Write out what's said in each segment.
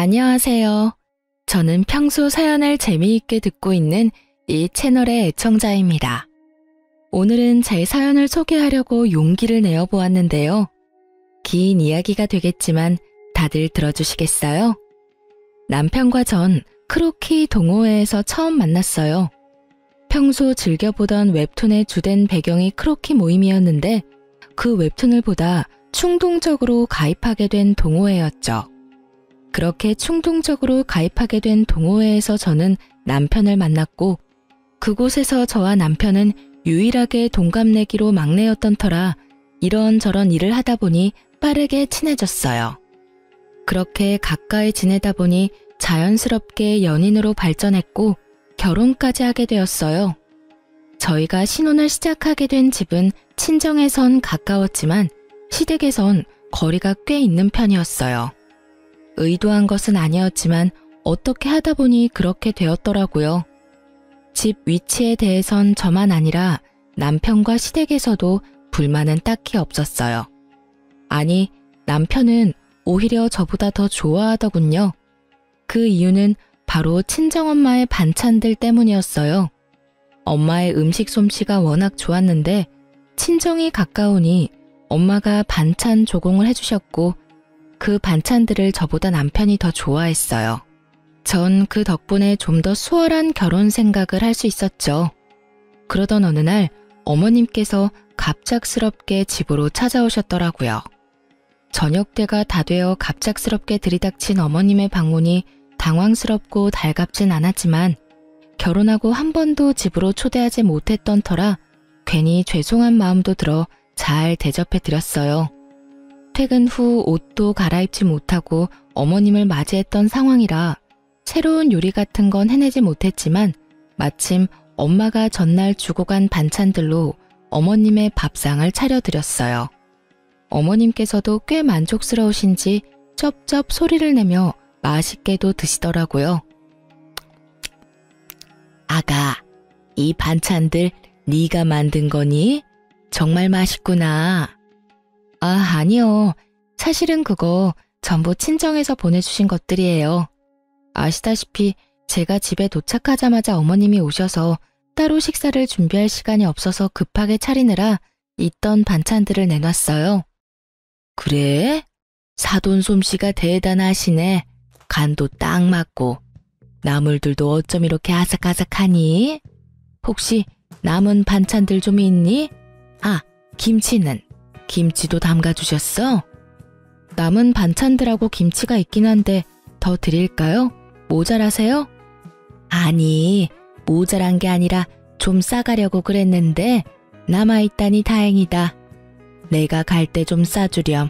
안녕하세요. 저는 평소 사연을 재미있게 듣고 있는 이 채널의 애청자입니다. 오늘은 제 사연을 소개하려고 용기를 내어 보았는데요. 긴 이야기가 되겠지만 다들 들어주시겠어요? 남편과 전 크로키 동호회에서 처음 만났어요. 평소 즐겨보던 웹툰의 주된 배경이 크로키 모임이었는데 그 웹툰을 보다 충동적으로 가입하게 된 동호회였죠. 그렇게 충동적으로 가입하게 된 동호회에서 저는 남편을 만났고 그곳에서 저와 남편은 유일하게 동갑내기로 막내였던 터라 이런저런 일을 하다 보니 빠르게 친해졌어요. 그렇게 가까이 지내다 보니 자연스럽게 연인으로 발전했고 결혼까지 하게 되었어요. 저희가 신혼을 시작하게 된 집은 친정에선 가까웠지만 시댁에선 거리가 꽤 있는 편이었어요. 의도한 것은 아니었지만 어떻게 하다 보니 그렇게 되었더라고요. 집 위치에 대해선 저만 아니라 남편과 시댁에서도 불만은 딱히 없었어요. 아니, 남편은 오히려 저보다 더 좋아하더군요. 그 이유는 바로 친정엄마의 반찬들 때문이었어요. 엄마의 음식 솜씨가 워낙 좋았는데 친정이 가까우니 엄마가 반찬 조공을 해주셨고 그 반찬들을 저보다 남편이 더 좋아했어요. 전 그 덕분에 좀 더 수월한 결혼 생각을 할 수 있었죠. 그러던 어느 날 어머님께서 갑작스럽게 집으로 찾아오셨더라고요. 저녁 때가 다 되어 갑작스럽게 들이닥친 어머님의 방문이 당황스럽고 달갑진 않았지만 결혼하고 한 번도 집으로 초대하지 못했던 터라 괜히 죄송한 마음도 들어 잘 대접해 드렸어요. 퇴근 후 옷도 갈아입지 못하고 어머님을 맞이했던 상황이라 새로운 요리 같은 건 해내지 못했지만 마침 엄마가 전날 주고 간 반찬들로 어머님의 밥상을 차려드렸어요. 어머님께서도 꽤 만족스러우신지 쩝쩝 소리를 내며 맛있게도 드시더라고요. 아가, 이 반찬들 네가 만든 거니? 정말 맛있구나. 아니요. 사실은 그거 전부 친정에서 보내주신 것들이에요. 아시다시피 제가 집에 도착하자마자 어머님이 오셔서 따로 식사를 준비할 시간이 없어서 급하게 차리느라 있던 반찬들을 내놨어요. 그래? 사돈 솜씨가 대단하시네. 간도 딱 맞고. 나물들도 어쩜 이렇게 아삭아삭하니? 혹시 남은 반찬들 좀 있니? 김치는? 김치도 담가주셨어? 남은 반찬들하고 김치가 있긴 한데 더 드릴까요? 모자라세요? 아니, 모자란 게 아니라 좀 싸가려고 그랬는데 남아있다니 다행이다. 내가 갈 때 좀 싸주렴.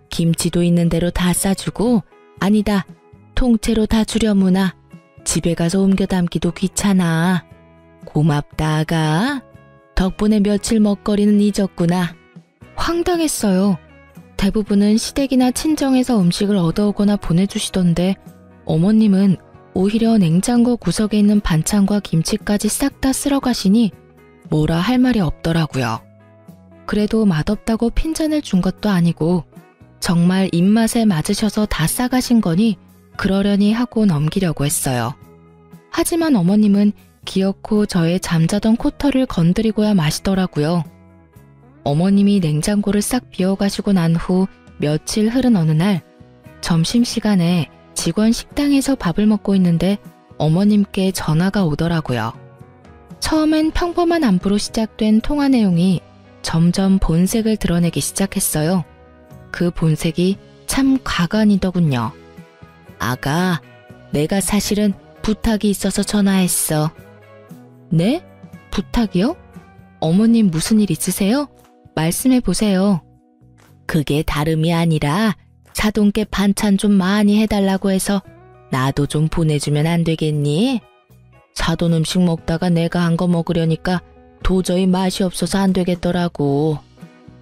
김치도 있는 대로 다 싸주고 아니다, 통째로 다 주려무나. 집에 가서 옮겨 담기도 귀찮아. 고맙다, 아가. 덕분에 며칠 먹거리는 잊었구나. 황당했어요. 대부분은 시댁이나 친정에서 음식을 얻어오거나 보내주시던데 어머님은 오히려 냉장고 구석에 있는 반찬과 김치까지 싹 다 쓸어 가시니 뭐라 할 말이 없더라고요. 그래도 맛없다고 핀잔을 준 것도 아니고 정말 입맛에 맞으셔서 다 싸가신 거니 그러려니 하고 넘기려고 했어요. 하지만 어머님은 기어코 저의 잠자던 코털을 건드리고야 마시더라고요. 어머님이 냉장고를 싹 비워가시고 난 후 며칠 흐른 어느 날 점심시간에 직원 식당에서 밥을 먹고 있는데 어머님께 전화가 오더라고요. 처음엔 평범한 안부로 시작된 통화 내용이 점점 본색을 드러내기 시작했어요. 그 본색이 참 가관이더군요. 아가, 내가 사실은 부탁이 있어서 전화했어. 네? 부탁이요? 어머님 무슨 일 있으세요? 말씀해 보세요. 그게 다름이 아니라 사돈께 반찬 좀 많이 해달라고 해서 나도 좀 보내주면 안 되겠니? 사돈 음식 먹다가 내가 한 거 먹으려니까 도저히 맛이 없어서 안 되겠더라고.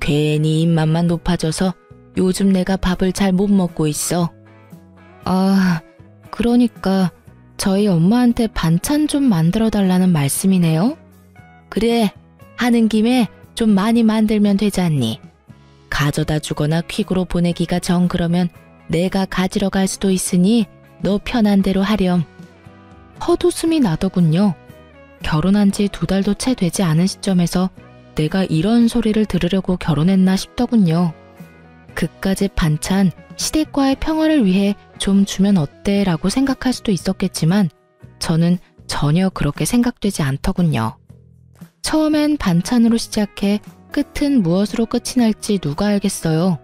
괜히 입맛만 높아져서 요즘 내가 밥을 잘 못 먹고 있어. 그러니까 저희 엄마한테 반찬 좀 만들어 달라는 말씀이네요? 그래, 하는 김에 좀 많이 만들면 되지 않니? 가져다 주거나 퀵으로 보내기가 정 그러면 내가 가지러 갈 수도 있으니 너 편한 대로 하렴. 헛웃음이 나더군요. 결혼한 지 2달도 채 되지 않은 시점에서 내가 이런 소리를 들으려고 결혼했나 싶더군요. 그까짓 반찬, 시댁과의 평화를 위해 좀 주면 어때? 라고 생각할 수도 있었겠지만 저는 전혀 그렇게 생각되지 않더군요. 처음엔 반찬으로 시작해 끝은 무엇으로 끝이 날지 누가 알겠어요.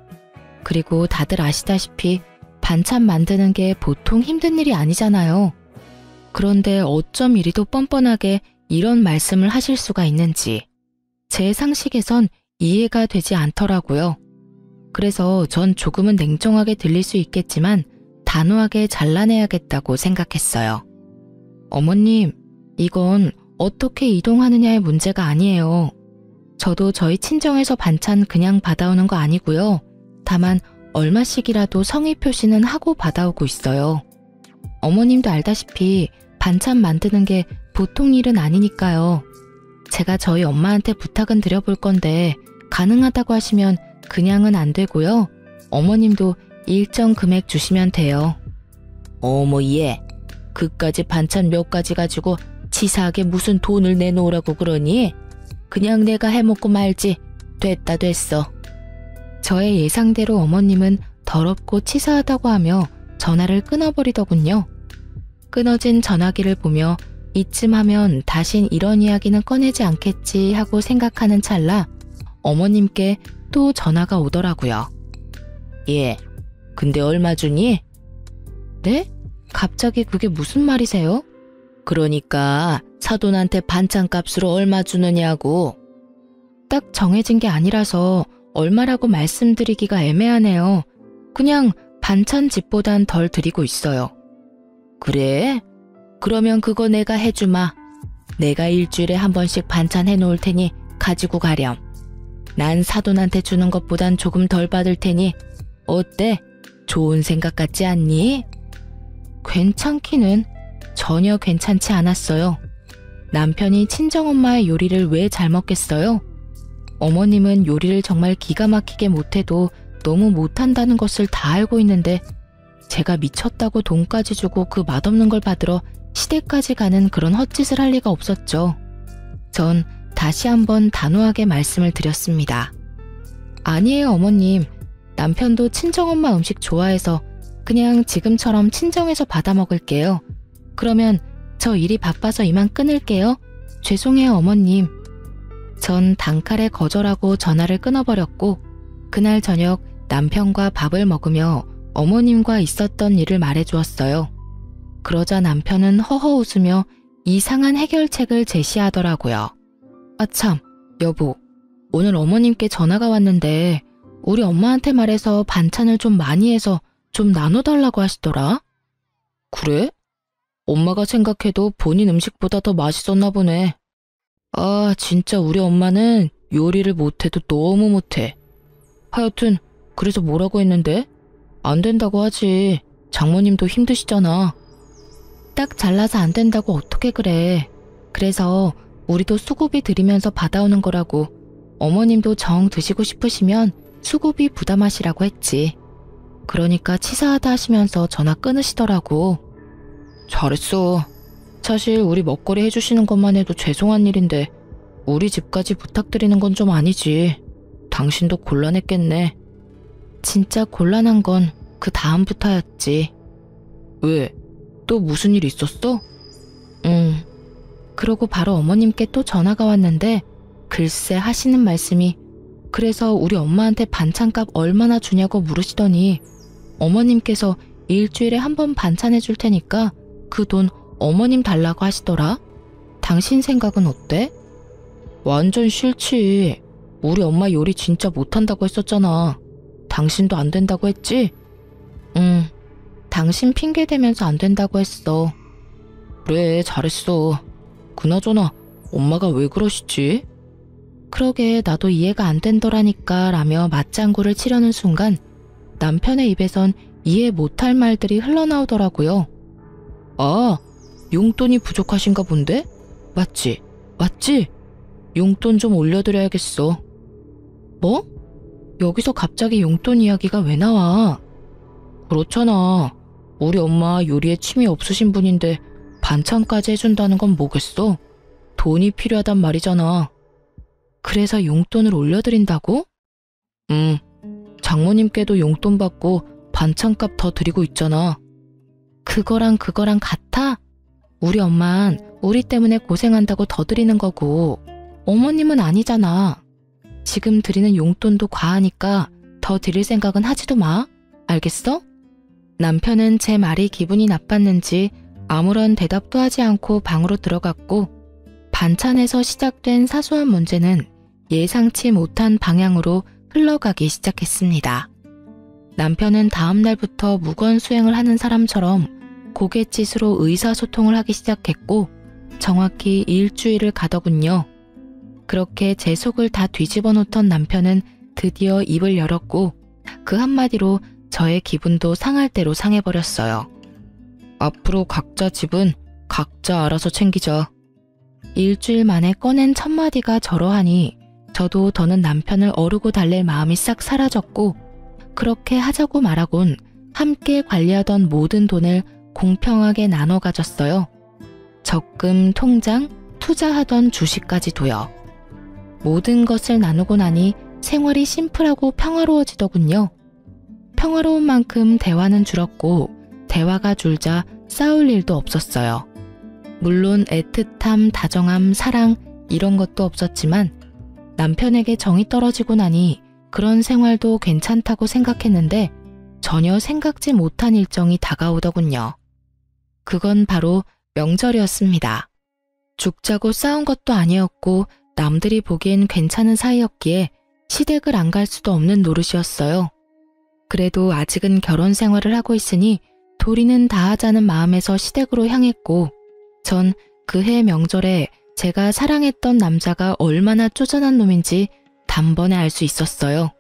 그리고 다들 아시다시피 반찬 만드는 게 보통 힘든 일이 아니잖아요. 그런데 어쩜 이리도 뻔뻔하게 이런 말씀을 하실 수가 있는지 제 상식에선 이해가 되지 않더라고요. 그래서 전 조금은 냉정하게 들릴 수 있겠지만 단호하게 잘라내야겠다고 생각했어요. 어머님, 이건 어떻게 이동하느냐의 문제가 아니에요. 저도 저희 친정에서 반찬 그냥 받아오는 거 아니고요. 다만 얼마씩이라도 성의 표시는 하고 받아오고 있어요. 어머님도 알다시피 반찬 만드는 게 보통 일은 아니니까요. 제가 저희 엄마한테 부탁은 드려볼 건데 가능하다고 하시면 그냥은 안 되고요. 어머님도 일정 금액 주시면 돼요. 어머 얘, 그까지 반찬 몇 가지 가지고 치사하게 무슨 돈을 내놓으라고 그러니? 그냥 내가 해먹고 말지. 됐다 됐어. 저의 예상대로 어머님은 더럽고 치사하다고 하며 전화를 끊어버리더군요. 끊어진 전화기를 보며 이쯤 하면 다신 이런 이야기는 꺼내지 않겠지 하고 생각하는 찰나 어머님께 또 전화가 오더라고요. 예, 근데 얼마 주니? 네? 갑자기 그게 무슨 말이세요? 그러니까 사돈한테 반찬값으로 얼마 주느냐고. 딱 정해진 게 아니라서 얼마라고 말씀드리기가 애매하네요. 그냥 반찬집보단 덜 드리고 있어요. 그래? 그러면 그거 내가 해주마. 내가 일주일에 한 번씩 반찬 해놓을 테니 가지고 가렴. 난 사돈한테 주는 것보단 조금 덜 받을 테니 어때? 좋은 생각 같지 않니? 괜찮기는 전혀 괜찮지 않았어요. 남편이 친정엄마의 요리를 왜 잘 먹겠어요? 어머님은 요리를 정말 기가 막히게 못해도 너무 못한다는 것을 다 알고 있는데 제가 미쳤다고 돈까지 주고 그 맛없는 걸 받으러 시댁까지 가는 그런 헛짓을 할 리가 없었죠. 전 다시 한번 단호하게 말씀을 드렸습니다. 아니에요 어머님. 남편도 친정엄마 음식 좋아해서 그냥 지금처럼 친정에서 받아 먹을게요. 그러면 저 일이 바빠서 이만 끊을게요. 죄송해요 어머님. 전 단칼에 거절하고 전화를 끊어버렸고 그날 저녁 남편과 밥을 먹으며 어머님과 있었던 일을 말해주었어요. 그러자 남편은 허허 웃으며 이상한 해결책을 제시하더라고요. 아참, 여보, 오늘 어머님께 전화가 왔는데 우리 엄마한테 말해서 반찬을 좀 많이 해서 좀 나눠달라고 하시더라. 그래? 엄마가 생각해도 본인 음식보다 더 맛있었나 보네. 아, 진짜 우리 엄마는 요리를 못해도 너무 못해. 하여튼 그래서 뭐라고 했는데? 안 된다고 하지. 장모님도 힘드시잖아. 딱 잘라서 안 된다고 어떻게 그래. 그래서 우리도 수고비 드리면서 받아오는 거라고. 어머님도 정 드시고 싶으시면 수고비 부담하시라고 했지. 그러니까 치사하다 하시면서 전화 끊으시더라고. 잘했어. 사실 우리 먹거리 해주시는 것만 해도 죄송한 일인데 우리 집까지 부탁드리는 건 좀 아니지. 당신도 곤란했겠네. 진짜 곤란한 건 그 다음부터였지. 왜? 또 무슨 일 있었어? 그러고 바로 어머님께 또 전화가 왔는데 글쎄 하시는 말씀이 그래서 우리 엄마한테 반찬값 얼마나 주냐고 물으시더니 어머님께서 일주일에 한 번 반찬해 줄 테니까 그 돈 어머님 달라고 하시더라. 당신 생각은 어때? 완전 싫지. 우리 엄마 요리 진짜 못한다고 했었잖아. 당신도 안 된다고 했지? 응. 당신 핑계 대면서 안 된다고 했어. 그래, 잘했어. 그나저나 엄마가 왜 그러시지? 그러게 나도 이해가 안 된더라니까 라며 맞장구를 치려는 순간 남편의 입에선 이해 못할 말들이 흘러나오더라고요. 아, 용돈이 부족하신가 본데? 맞지? 맞지? 용돈 좀 올려드려야겠어. 뭐? 여기서 갑자기 용돈 이야기가 왜 나와? 그렇잖아. 우리 엄마 요리에 취미 없으신 분인데 반찬까지 해준다는 건 뭐겠어? 돈이 필요하단 말이잖아. 그래서 용돈을 올려드린다고? 장모님께도 용돈 받고 반찬값 더 드리고 있잖아. 그거랑 같아? 우리 엄만 우리 때문에 고생한다고 더 드리는 거고 어머님은 아니잖아. 지금 드리는 용돈도 과하니까 더 드릴 생각은 하지도 마. 알겠어? 남편은 제 말이 기분이 나빴는지 아무런 대답도 하지 않고 방으로 들어갔고 반찬에서 시작된 사소한 문제는 예상치 못한 방향으로 흘러가기 시작했습니다. 남편은 다음 날부터 무건 수행을 하는 사람처럼 고갯짓으로 의사소통을 하기 시작했고 정확히 일주일을 가더군요. 그렇게 제 속을 다 뒤집어 놓던 남편은 드디어 입을 열었고 그 한마디로 저의 기분도 상할 대로 상해버렸어요. 앞으로 각자 집은 각자 알아서 챙기자. 일주일 만에 꺼낸 첫마디가 저러하니 저도 더는 남편을 어르고 달랠 마음이 싹 사라졌고 그렇게 하자고 말하곤 함께 관리하던 모든 돈을 공평하게 나눠 가졌어요. 적금, 통장, 투자하던 주식까지도요. 모든 것을 나누고 나니 생활이 심플하고 평화로워지더군요. 평화로운 만큼 대화는 줄었고 대화가 줄자 싸울 일도 없었어요. 물론 애틋함, 다정함, 사랑 이런 것도 없었지만 남편에게 정이 떨어지고 나니 그런 생활도 괜찮다고 생각했는데 전혀 생각지 못한 일정이 다가오더군요. 그건 바로 명절이었습니다. 죽자고 싸운 것도 아니었고 남들이 보기엔 괜찮은 사이였기에 시댁을 안 갈 수도 없는 노릇이었어요. 그래도 아직은 결혼 생활을 하고 있으니 도리는 다하자는 마음에서 시댁으로 향했고 전 그해 명절에 제가 사랑했던 남자가 얼마나 쪼잔한 놈인지 단번에 알 수 있었어요.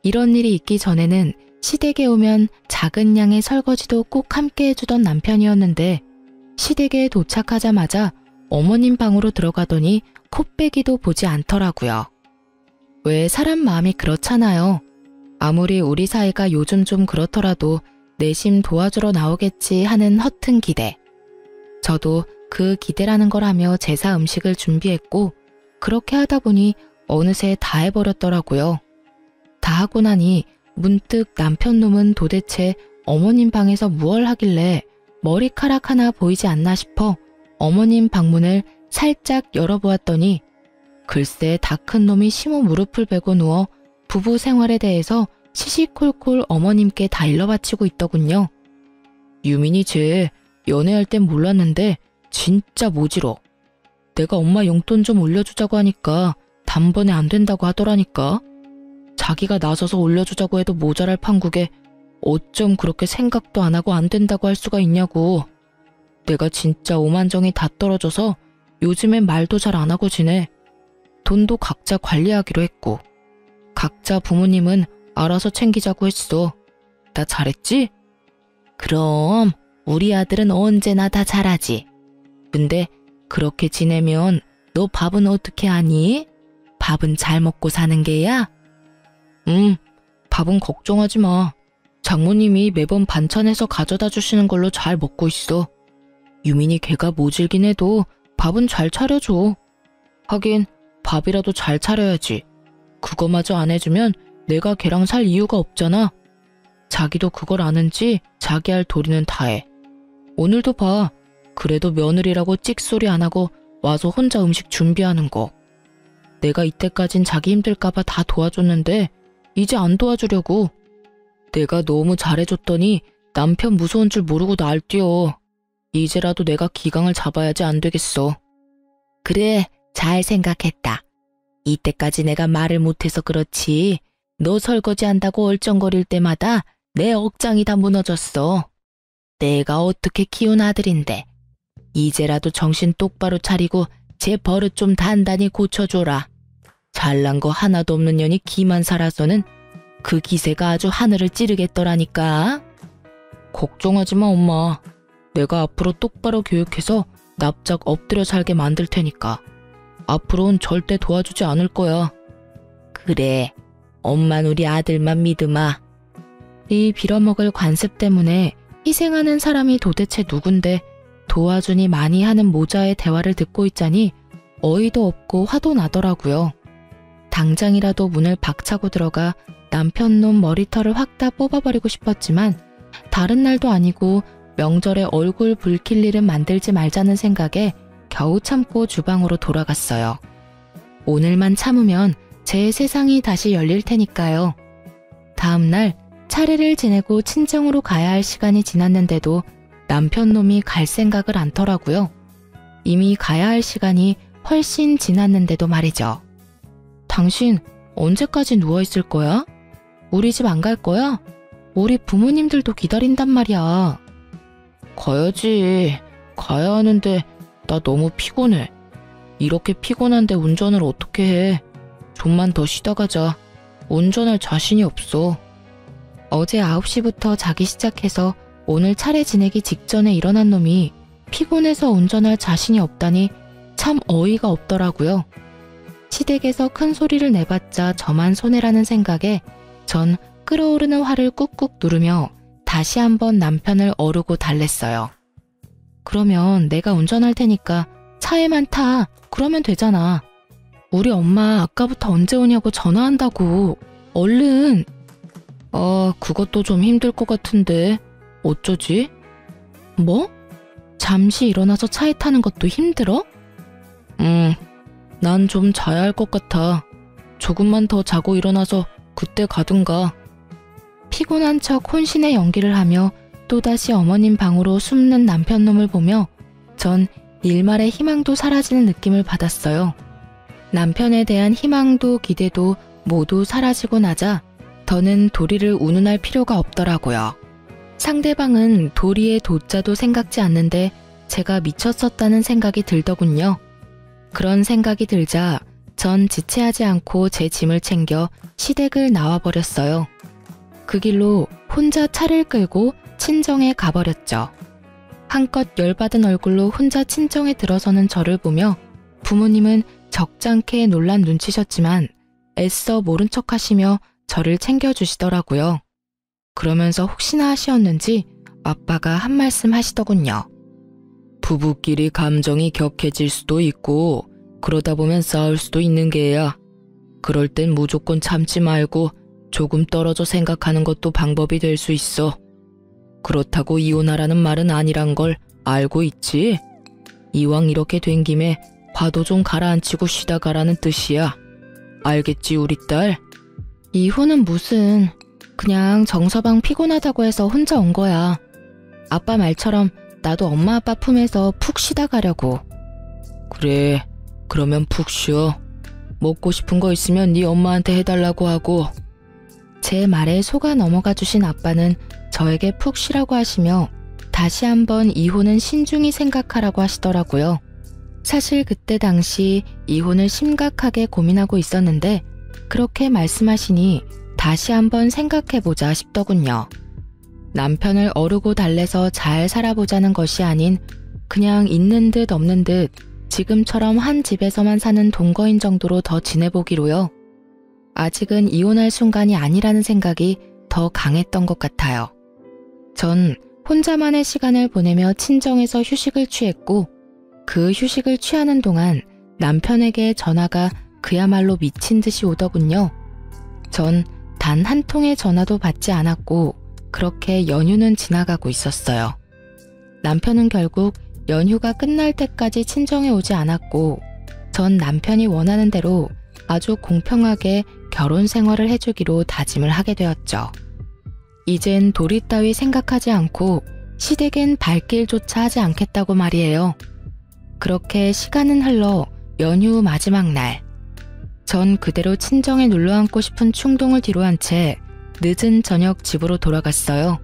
이런 일이 있기 전에는 시댁에 오면 작은 양의 설거지도 꼭 함께 해주던 남편이었는데 시댁에 도착하자마자 어머님 방으로 들어가더니 콧배기도 보지 않더라고요. 왜 사람 마음이 그렇잖아요. 아무리 우리 사이가 요즘 좀 그렇더라도 내심 도와주러 나오겠지 하는 허튼 기대. 저도 그 기대라는 걸 하며 제사 음식을 준비했고 그렇게 하다 보니 어느새 다 해버렸더라고요. 다 하고 나니 문득 남편 놈은 도대체 어머님 방에서 무얼 하길래 머리카락 하나 보이지 않나 싶어 어머님 방문을 살짝 열어보았더니 글쎄 다 큰 놈이 심호 무릎을 베고 누워 부부 생활에 대해서 시시콜콜 어머님께 다 일러바치고 있더군요. 유민이 쟤 연애할 땐 몰랐는데 진짜 모지러. 내가 엄마 용돈 좀 올려주자고 하니까 단번에 안 된다고 하더라니까. 자기가 나서서 올려주자고 해도 모자랄 판국에 어쩜 그렇게 생각도 안 하고 안 된다고 할 수가 있냐고. 내가 진짜 오만정이 다 떨어져서 요즘엔 말도 잘 안 하고 지내. 돈도 각자 관리하기로 했고 각자 부모님은 알아서 챙기자고 했어. 나 잘했지? 그럼 우리 아들은 언제나 다 잘하지. 근데 그렇게 지내면 너 밥은 어떻게 하니? 밥은 잘 먹고 사는 게야? 밥은 걱정하지 마. 장모님이 매번 반찬해서 가져다 주시는 걸로 잘 먹고 있어. 유민이 걔가 모질긴 해도 밥은 잘 차려줘. 하긴 밥이라도 잘 차려야지. 그거마저 안 해주면 내가 걔랑 살 이유가 없잖아. 자기도 그걸 아는지 자기 할 도리는 다 해. 오늘도 봐. 그래도 며느리라고 찍소리 안 하고 와서 혼자 음식 준비하는 거. 내가 이때까진 자기 힘들까봐 다 도와줬는데 이제 안 도와주려고. 내가 너무 잘해줬더니 남편 무서운 줄 모르고 날뛰어. 이제라도 내가 기강을 잡아야지 안 되겠어. 그래, 잘 생각했다. 이때까지 내가 말을 못해서 그렇지. 너 설거지 한다고 얼쩡거릴 때마다 내 억장이 다 무너졌어. 내가 어떻게 키운 아들인데. 이제라도 정신 똑바로 차리고 제 버릇 좀 단단히 고쳐줘라. 잘난 거 하나도 없는 년이 기만 살아서는 그 기세가 아주 하늘을 찌르겠더라니까. 걱정하지 마, 엄마. 내가 앞으로 똑바로 교육해서 납작 엎드려 살게 만들 테니까. 앞으로는 절대 도와주지 않을 거야. 그래, 엄만 우리 아들만 믿으마. 이 빌어먹을 관습 때문에 희생하는 사람이 도대체 누군데 도와주니 많이 하는 모자의 대화를 듣고 있자니 어이도 없고 화도 나더라고요. 당장이라도 문을 박차고 들어가 남편놈 머리털을 확 다 뽑아버리고 싶었지만 다른 날도 아니고 명절에 얼굴 붉힐 일은 만들지 말자는 생각에 겨우 참고 주방으로 돌아갔어요. 오늘만 참으면 제 세상이 다시 열릴 테니까요. 다음 날 차례를 지내고 친정으로 가야 할 시간이 지났는데도 남편놈이 갈 생각을 않더라고요. 이미 가야 할 시간이 훨씬 지났는데도 말이죠. 당신 언제까지 누워있을 거야? 우리 집 안 갈 거야? 우리 부모님들도 기다린단 말이야. 가야지. 가야 하는데 나 너무 피곤해. 이렇게 피곤한데 운전을 어떻게 해. 좀만 더 쉬다 가자. 운전할 자신이 없어. 어제 9시부터 자기 시작해서 오늘 차례 지내기 직전에 일어난 놈이 피곤해서 운전할 자신이 없다니 참 어이가 없더라고요. 시댁에서 큰 소리를 내봤자 저만 손해라는 생각에 전 끓어오르는 화를 꾹꾹 누르며 다시 한번 남편을 어르고 달랬어요. 그러면 내가 운전할 테니까 차에만 타. 그러면 되잖아. 우리 엄마 아까부터 언제 오냐고 전화한다고. 얼른. 그것도 좀 힘들 것 같은데 어쩌지? 뭐? 잠시 일어나서 차에 타는 것도 힘들어? 난 좀 자야 할 것 같아. 조금만 더 자고 일어나서 그때 가든가. 피곤한 척 혼신의 연기를 하며 또다시 어머님 방으로 숨는 남편놈을 보며 전 일말의 희망도 사라지는 느낌을 받았어요. 남편에 대한 희망도 기대도 모두 사라지고 나자 더는 도리를 운운할 필요가 없더라고요. 상대방은 도리의 도자도 생각지 않는데 제가 미쳤었다는 생각이 들더군요. 그런 생각이 들자 전 지체하지 않고 제 짐을 챙겨 시댁을 나와버렸어요. 그 길로 혼자 차를 끌고 친정에 가버렸죠. 한껏 열받은 얼굴로 혼자 친정에 들어서는 저를 보며 부모님은 적잖게 놀란 눈치셨지만 애써 모른 척 하시며 저를 챙겨주시더라고요. 그러면서 혹시나 하시었는지 아빠가 한 말씀 하시더군요. 부부끼리 감정이 격해질 수도 있고 그러다 보면 싸울 수도 있는 게야. 그럴 땐 무조건 참지 말고 조금 떨어져 생각하는 것도 방법이 될 수 있어. 그렇다고 이혼하라는 말은 아니란 걸 알고 있지? 이왕 이렇게 된 김에 화도 좀 가라앉히고 쉬다 가라는 뜻이야. 알겠지 우리 딸? 이혼은 무슨... 그냥 정서방 피곤하다고 해서 혼자 온 거야. 아빠 말처럼 나도 엄마 아빠 품에서 푹 쉬다 가려고. 그래, 그러면 푹 쉬어. 먹고 싶은 거 있으면 네 엄마한테 해달라고 하고. 제 말에 속아 넘어가 주신 아빠는 저에게 푹 쉬라고 하시며 다시 한번 이혼은 신중히 생각하라고 하시더라고요. 사실 그때 당시 이혼을 심각하게 고민하고 있었는데 그렇게 말씀하시니 다시 한번 생각해보자 싶더군요. 남편을 어르고 달래서 잘 살아보자는 것이 아닌 그냥 있는 듯 없는 듯 지금처럼 한 집에서만 사는 동거인 정도로 더 지내보기로요. 아직은 이혼할 순간이 아니라는 생각이 더 강했던 것 같아요. 전 혼자만의 시간을 보내며 친정에서 휴식을 취했고 그 휴식을 취하는 동안 남편에게 전화가 그야말로 미친 듯이 오더군요. 전 단 한 통의 전화도 받지 않았고 그렇게 연휴는 지나가고 있었어요. 남편은 결국 연휴가 끝날 때까지 친정에 오지 않았고 전 남편이 원하는 대로 아주 공평하게 결혼 생활을 해주기로 다짐을 하게 되었죠. 이젠 도리 따위 생각하지 않고 시댁엔 발길조차 하지 않겠다고 말이에요. 그렇게 시간은 흘러 연휴 마지막 날. 전 그대로 친정에 눌러앉고 싶은 충동을 뒤로한 채 늦은 저녁 집으로 돌아갔어요.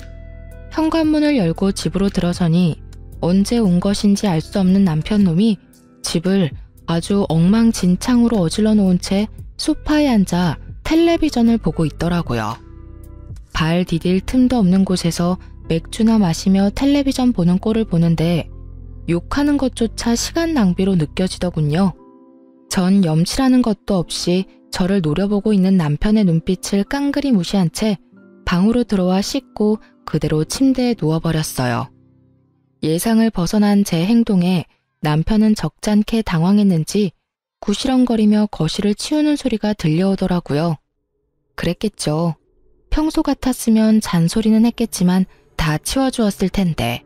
현관문을 열고 집으로 들어서니 언제 온 것인지 알 수 없는 남편놈이 집을 아주 엉망진창으로 어질러 놓은 채 소파에 앉아 텔레비전을 보고 있더라고요. 발 디딜 틈도 없는 곳에서 맥주나 마시며 텔레비전 보는 꼴을 보는데 욕하는 것조차 시간 낭비로 느껴지더군요. 전 염치라는 것도 없이 저를 노려보고 있는 남편의 눈빛을 깡그리 무시한 채 방으로 들어와 씻고 그대로 침대에 누워버렸어요. 예상을 벗어난 제 행동에 남편은 적잖게 당황했는지 구시렁거리며 거실을 치우는 소리가 들려오더라고요. 그랬겠죠. 평소 같았으면 잔소리는 했겠지만 다 치워주었을 텐데.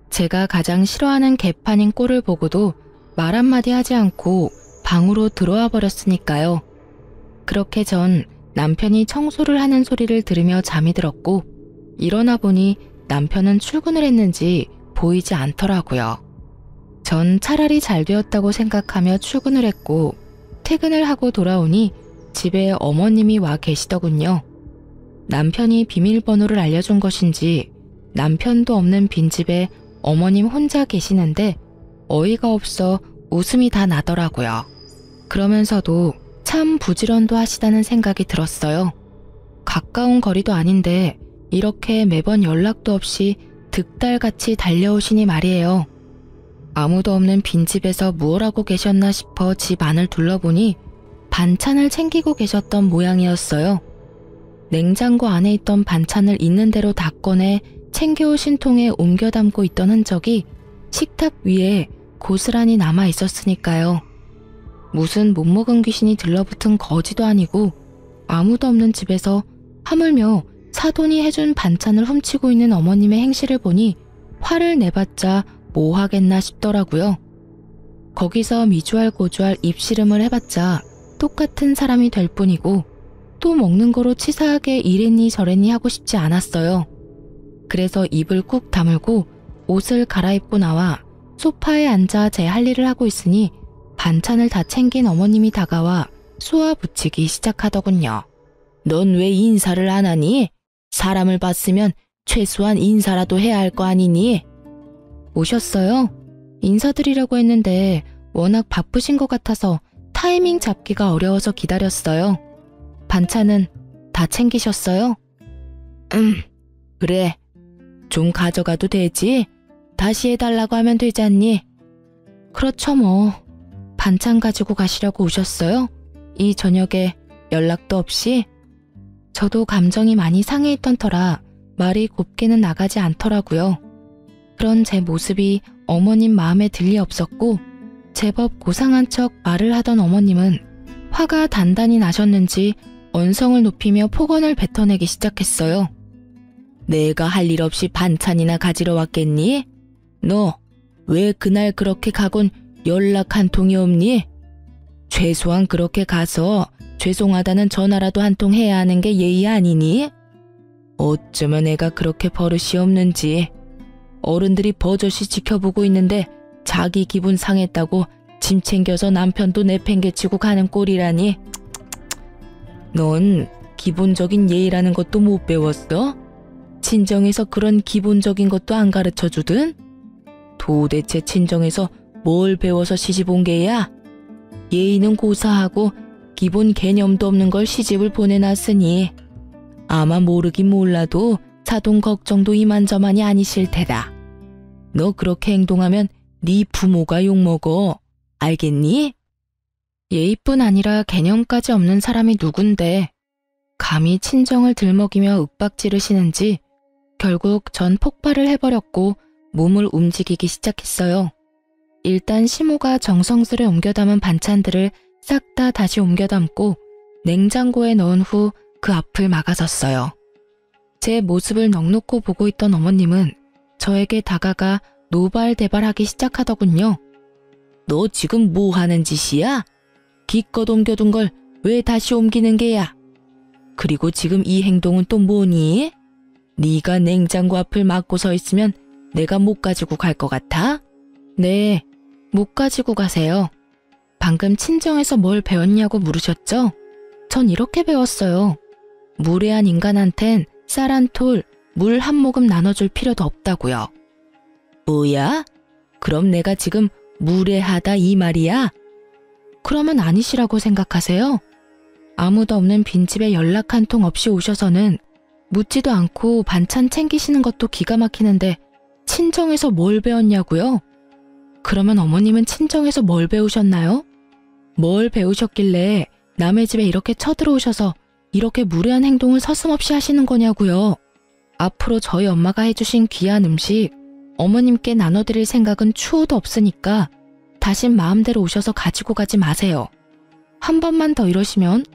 제가 가장 싫어하는 개판인 꼴을 보고도 말 한마디 하지 않고 방으로 들어와 버렸으니까요. 그렇게 전 남편이 청소를 하는 소리를 들으며 잠이 들었고 일어나 보니 남편은 출근을 했는지 보이지 않더라고요. 전 차라리 잘 되었다고 생각하며 출근을 했고 퇴근을 하고 돌아오니 집에 어머님이 와 계시더군요. 남편이 비밀번호를 알려준 것인지 남편도 없는 빈집에 어머님 혼자 계시는데 어이가 없어 웃음이 다 나더라고요. 그러면서도 참 부지런도 하시다는 생각이 들었어요. 가까운 거리도 아닌데 이렇게 매번 연락도 없이 득달같이 달려오시니 말이에요. 아무도 없는 빈집에서 무얼 하고 계셨나 싶어 집 안을 둘러보니 반찬을 챙기고 계셨던 모양이었어요. 냉장고 안에 있던 반찬을 있는 대로 다 꺼내 챙겨오신 통에 옮겨 담고 있던 흔적이 식탁 위에 고스란히 남아 있었으니까요. 무슨 못 먹은 귀신이 들러붙은 거지도 아니고 아무도 없는 집에서 하물며 사돈이 해준 반찬을 훔치고 있는 어머님의 행실을 보니 화를 내봤자 뭐 하겠나 싶더라고요. 거기서 미주알 고주알 입씨름을 해봤자 똑같은 사람이 될 뿐이고 또 먹는 거로 치사하게 이랬니 저랬니 하고 싶지 않았어요. 그래서 입을 꾹 다물고 옷을 갈아입고 나와 소파에 앉아 제 할 일을 하고 있으니 반찬을 다 챙긴 어머님이 다가와 쏘아붙이기 시작하더군요. 넌 왜 인사를 안 하니? 사람을 봤으면 최소한 인사라도 해야 할 거 아니니? 오셨어요? 인사드리려고 했는데 워낙 바쁘신 것 같아서 타이밍 잡기가 어려워서 기다렸어요. 반찬은 다 챙기셨어요? 그래. 좀 가져가도 되지? 다시 해달라고 하면 되지 않니? 그렇죠 뭐. 반찬 가지고 가시려고 오셨어요? 이 저녁에 연락도 없이? 저도 감정이 많이 상해있던 터라 말이 곱게는 나가지 않더라고요. 그런 제 모습이 어머님 마음에 들 리 없었고 제법 고상한 척 말을 하던 어머님은 화가 단단히 나셨는지 언성을 높이며 폭언을 뱉어내기 시작했어요. 내가 할 일 없이 반찬이나 가지러 왔겠니? 너 왜 그날 그렇게 가곤 연락 한 통이 없니? 최소한 그렇게 가서 죄송하다는 전화라도 한 통 해야 하는 게 예의 아니니? 어쩌면 내가 그렇게 버릇이 없는지. 어른들이 버젓이 지켜보고 있는데 자기 기분 상했다고 짐 챙겨서 남편도 내팽개치고 가는 꼴이라니. 넌 기본적인 예의라는 것도 못 배웠어? 친정에서 그런 기본적인 것도 안 가르쳐주든? 도대체 친정에서 뭘 배워서 시집 온 게야? 예의는 고사하고 기본 개념도 없는 걸 시집을 보내놨으니 아마 모르긴 몰라도 사돈 걱정도 이만저만이 아니실 테다. 너 그렇게 행동하면 네 부모가 욕먹어. 알겠니? 예의뿐 아니라 개념까지 없는 사람이 누군데 감히 친정을 들먹이며 윽박지르시는지 결국 전 폭발을 해버렸고 몸을 움직이기 시작했어요. 일단 시모가 정성스레 옮겨 담은 반찬들을 싹 다 다시 옮겨 담고 냉장고에 넣은 후 그 앞을 막아섰어요. 제 모습을 넋놓고 보고 있던 어머님은 저에게 다가가 노발대발하기 시작하더군요. 너 지금 뭐 하는 짓이야? 기껏 옮겨둔 걸 왜 다시 옮기는 게야? 그리고 지금 이 행동은 또 뭐니? 네가 냉장고 앞을 막고 서 있으면 내가 못 가지고 갈 것 같아? 네, 못 가지고 가세요. 방금 친정에서 뭘 배웠냐고 물으셨죠? 전 이렇게 배웠어요. 무례한 인간한텐 쌀 한 톨, 물 한 모금 나눠줄 필요도 없다고요. 뭐야? 그럼 내가 지금 무례하다 이 말이야? 그러면 아니시라고 생각하세요? 아무도 없는 빈집에 연락 한 통 없이 오셔서는 묻지도 않고 반찬 챙기시는 것도 기가 막히는데 친정에서 뭘 배웠냐고요? 그러면 어머님은 친정에서 뭘 배우셨나요? 뭘 배우셨길래 남의 집에 이렇게 쳐들어오셔서 이렇게 무례한 행동을 서슴없이 하시는 거냐고요? 앞으로 저희 엄마가 해주신 귀한 음식 어머님께 나눠드릴 생각은 추호도 없으니까 다신 마음대로 오셔서 가지고 가지 마세요. 한 번만 더 이러시면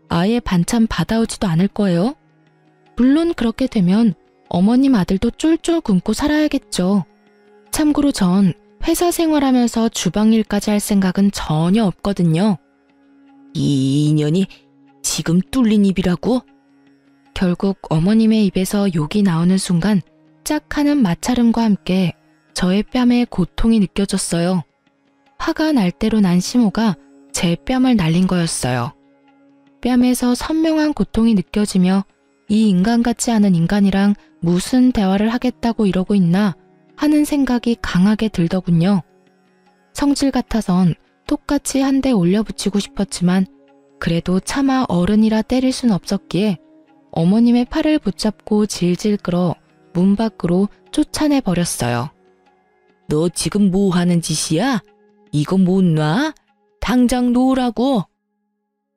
아예 반찬 받아오지도 않을 거예요. 물론 그렇게 되면 어머님 아들도 쫄쫄 굶고 살아야겠죠. 참고로 전 회사 생활하면서 주방일까지 할 생각은 전혀 없거든요. 이 인연이 지금 뚫린 입이라고? 결국 어머님의 입에서 욕이 나오는 순간 짝 하는 마찰음과 함께 저의 뺨에 고통이 느껴졌어요. 화가 날 대로 난 심호가 제 뺨을 날린 거였어요. 뺨에서 선명한 고통이 느껴지며 이 인간 같지 않은 인간이랑 무슨 대화를 하겠다고 이러고 있나 하는 생각이 강하게 들더군요. 성질 같아선 똑같이 한 대 올려붙이고 싶었지만 그래도 차마 어른이라 때릴 순 없었기에 어머님의 팔을 붙잡고 질질 끌어 문 밖으로 쫓아내 버렸어요. 너 지금 뭐 하는 짓이야? 이거 못 놔? 당장 놓으라고.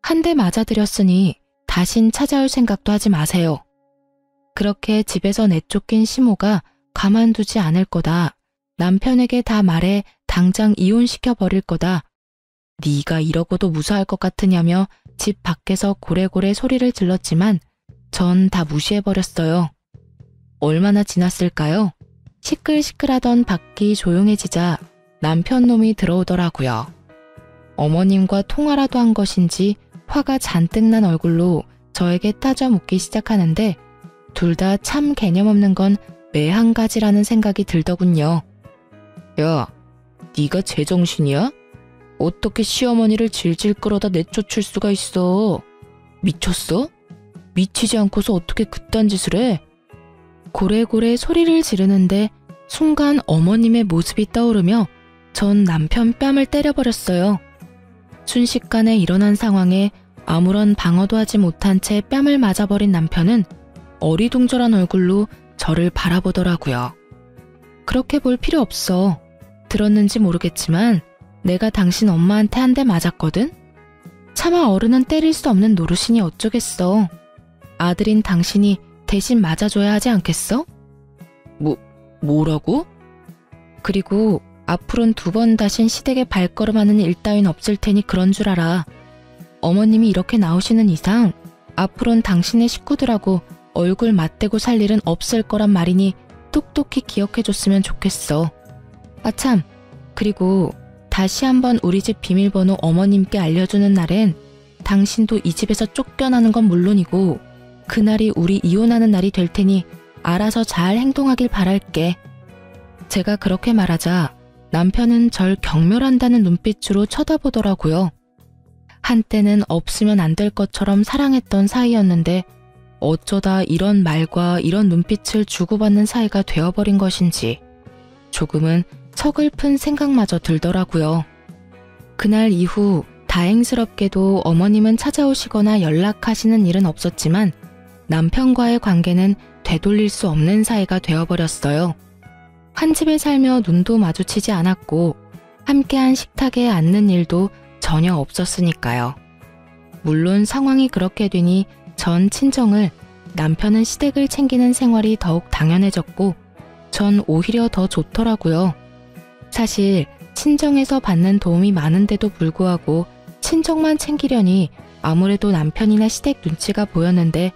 한 대 맞아들였으니 다신 찾아올 생각도 하지 마세요. 그렇게 집에서 내쫓긴 심호가 가만두지 않을 거다. 남편에게 다 말해 당장 이혼시켜 버릴 거다. 네가 이러고도 무사할 것 같으냐며 집 밖에서 고래고래 소리를 질렀지만 전 다 무시해버렸어요. 얼마나 지났을까요? 시끌시끌하던 밖이 조용해지자 남편 놈이 들어오더라고요. 어머님과 통화라도 한 것인지 화가 잔뜩 난 얼굴로 저에게 따져 묻기 시작하는데 둘 다 참 개념 없는 건 매 한 가지라는 생각이 들더군요. 야, 네가 제정신이야? 어떻게 시어머니를 질질 끌어다 내쫓을 수가 있어? 미쳤어? 미치지 않고서 어떻게 그딴 짓을 해? 고래고래 소리를 지르는데 순간 어머님의 모습이 떠오르며 전 남편 뺨을 때려버렸어요. 순식간에 일어난 상황에 아무런 방어도 하지 못한 채 뺨을 맞아버린 남편은 어리둥절한 얼굴로 저를 바라보더라고요. 그렇게 볼 필요 없어. 들었는지 모르겠지만 내가 당신 엄마한테 한 대 맞았거든? 차마 어른은 때릴 수 없는 노릇이니 어쩌겠어. 아들인 당신이 대신 맞아줘야 하지 않겠어? 뭐라고? 그리고 앞으로는 2번 다신 시댁에 발걸음하는 일 따윈 없을 테니 그런 줄 알아. 어머님이 이렇게 나오시는 이상 앞으로는 당신의 식구들하고 얼굴 맞대고 살 일은 없을 거란 말이니 똑똑히 기억해줬으면 좋겠어. 아참, 그리고 다시 한번 우리 집 비밀번호 어머님께 알려주는 날엔 당신도 이 집에서 쫓겨나는 건 물론이고 그날이 우리 이혼하는 날이 될 테니 알아서 잘 행동하길 바랄게. 제가 그렇게 말하자 남편은 절 경멸한다는 눈빛으로 쳐다보더라고요. 한때는 없으면 안 될 것처럼 사랑했던 사이였는데 어쩌다 이런 말과 이런 눈빛을 주고받는 사이가 되어버린 것인지 조금은 서글픈 생각마저 들더라고요. 그날 이후 다행스럽게도 어머님은 찾아오시거나 연락하시는 일은 없었지만 남편과의 관계는 되돌릴 수 없는 사이가 되어버렸어요. 한 집에 살며 눈도 마주치지 않았고 함께한 식탁에 앉는 일도 전혀 없었으니까요. 물론 상황이 그렇게 되니 전 친정을, 남편은 시댁을 챙기는 생활이 더욱 당연해졌고 전 오히려 더 좋더라고요. 사실 친정에서 받는 도움이 많은데도 불구하고 친정만 챙기려니 아무래도 남편이나 시댁 눈치가 보였는데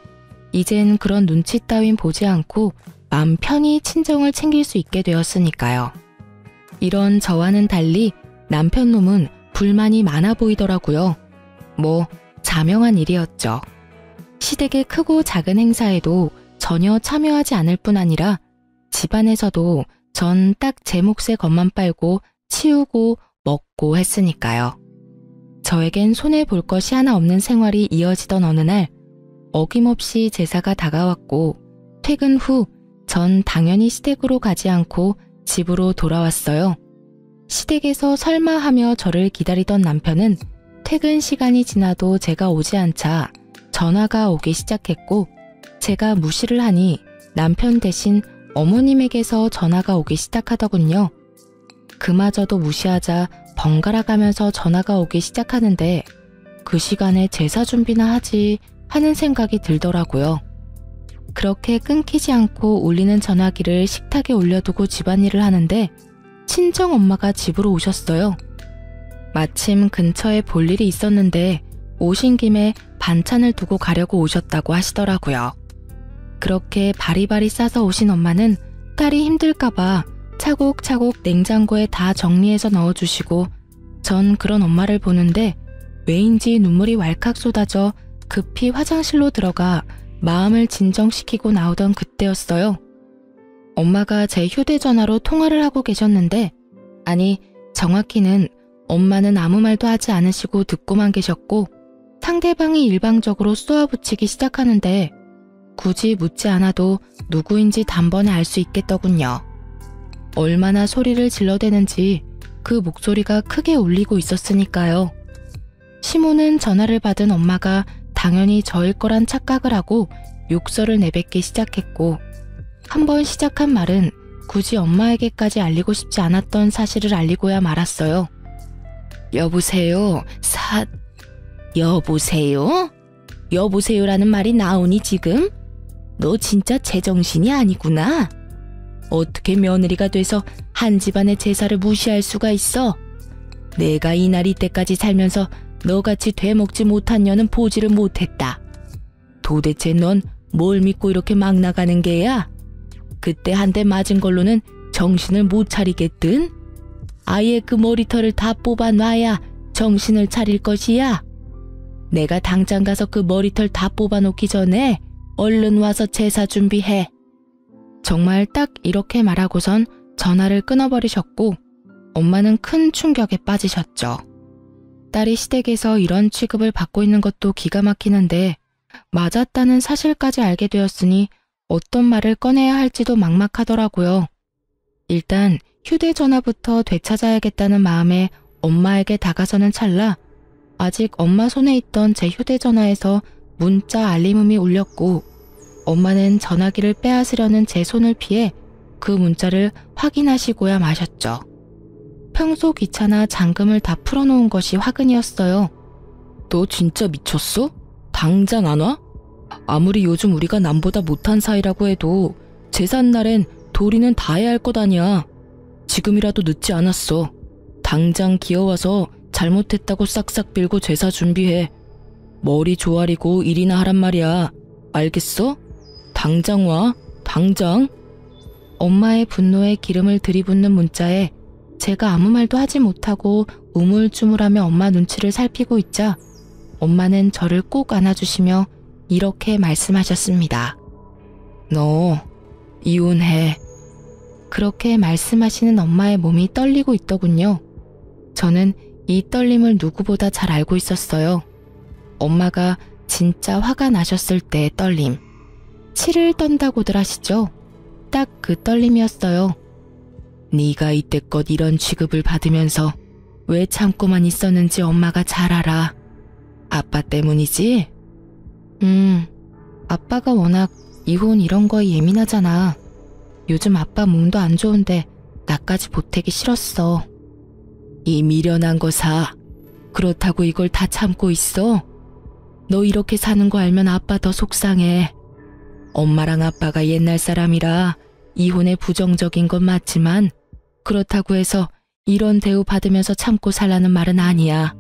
이젠 그런 눈치 따윈 보지 않고 맘 편히 친정을 챙길 수 있게 되었으니까요. 이런 저와는 달리 남편 놈은 불만이 많아 보이더라고요. 뭐 자명한 일이었죠. 시댁의 크고 작은 행사에도 전혀 참여하지 않을 뿐 아니라 집안에서도 전 딱 제 몫의 것만 빨고 치우고 먹고 했으니까요. 저에겐 손해볼 것이 하나 없는 생활이 이어지던 어느 날 어김없이 제사가 다가왔고 퇴근 후 전 당연히 시댁으로 가지 않고 집으로 돌아왔어요. 시댁에서 설마 하며 저를 기다리던 남편은 퇴근 시간이 지나도 제가 오지 않자 전화가 오기 시작했고 제가 무시를 하니 남편 대신 어머님에게서 전화가 오기 시작하더군요. 그마저도 무시하자 번갈아 가면서 전화가 오기 시작하는데 그 시간에 제사 준비나 하지 하는 생각이 들더라고요. 그렇게 끊기지 않고 울리는 전화기를 식탁에 올려두고 집안일을 하는데 친정 엄마가 집으로 오셨어요. 마침 근처에 볼 일이 있었는데 오신 김에 반찬을 두고 가려고 오셨다고 하시더라고요. 그렇게 바리바리 싸서 오신 엄마는 딸이 힘들까봐 차곡차곡 냉장고에 다 정리해서 넣어주시고 전 그런 엄마를 보는데 왜인지 눈물이 왈칵 쏟아져 급히 화장실로 들어가 마음을 진정시키고 나오던 그때였어요. 엄마가 제 휴대전화로 통화를 하고 계셨는데, 아니 정확히는 엄마는 아무 말도 하지 않으시고 듣고만 계셨고 상대방이 일방적으로 쏘아붙이기 시작하는데 굳이 묻지 않아도 누구인지 단번에 알 수 있겠더군요. 얼마나 소리를 질러대는지 그 목소리가 크게 울리고 있었으니까요. 시모는 전화를 받은 엄마가 당연히 저일 거란 착각을 하고 욕설을 내뱉기 시작했고 한번 시작한 말은 굳이 엄마에게까지 알리고 싶지 않았던 사실을 알리고야 말았어요. 여보세요? 여보세요? 여보세요라는 말이 나오니 지금? 너 진짜 제정신이 아니구나. 어떻게 며느리가 돼서 한 집안의 제사를 무시할 수가 있어? 내가 이날 이때까지 살면서 너같이 되먹지 못한 년은 보지를 못했다. 도대체 넌 뭘 믿고 이렇게 막 나가는 게야? 그때 한 대 맞은 걸로는 정신을 못 차리겠든? 아예 그 머리털을 다 뽑아놔야 정신을 차릴 것이야. 내가 당장 가서 그 머리털 다 뽑아놓기 전에 얼른 와서 제사 준비해. 정말 딱 이렇게 말하고선 전화를 끊어버리셨고 엄마는 큰 충격에 빠지셨죠. 딸이 시댁에서 이런 취급을 받고 있는 것도 기가 막히는데 맞았다는 사실까지 알게 되었으니 어떤 말을 꺼내야 할지도 막막하더라고요. 일단 휴대전화부터 되찾아야겠다는 마음에 엄마에게 다가서는 찰나 아직 엄마 손에 있던 제 휴대전화에서 문자 알림음이 울렸고 엄마는 전화기를 빼앗으려는 제 손을 피해 그 문자를 확인하시고야 마셨죠. 평소 귀찮아 잔금을 다 풀어놓은 것이 화근이었어요. 너 진짜 미쳤어? 당장 안 와? 아무리 요즘 우리가 남보다 못한 사이라고 해도 제삿날엔 도리는 다 해야 할 것 아니야. 지금이라도 늦지 않았어. 당장 기어와서 잘못했다고 싹싹 빌고 제사 준비해. 머리 조아리고 일이나 하란 말이야. 알겠어? 당장 와. 당장. 엄마의 분노에 기름을 들이붓는 문자에 제가 아무 말도 하지 못하고 우물쭈물하며 엄마 눈치를 살피고 있자 엄마는 저를 꼭 안아주시며 이렇게 말씀하셨습니다. 너 이혼해. 그렇게 말씀하시는 엄마의 몸이 떨리고 있더군요. 저는 이 떨림을 누구보다 잘 알고 있었어요. 엄마가 진짜 화가 나셨을 때의 떨림. 치를 떤다고들 하시죠? 딱 그 떨림이었어요. 네가 이때껏 이런 취급을 받으면서 왜 참고만 있었는지 엄마가 잘 알아. 아빠 때문이지? 아빠가 워낙 이혼 이런 거에 예민하잖아. 요즘 아빠 몸도 안 좋은데 나까지 보태기 싫었어. 이 미련한 거사. 그렇다고 이걸 다 참고 있어? 너 이렇게 사는 거 알면 아빠 더 속상해. 엄마랑 아빠가 옛날 사람이라 이혼에 부정적인 건 맞지만 그렇다고 해서 이런 대우 받으면서 참고 살라는 말은 아니야.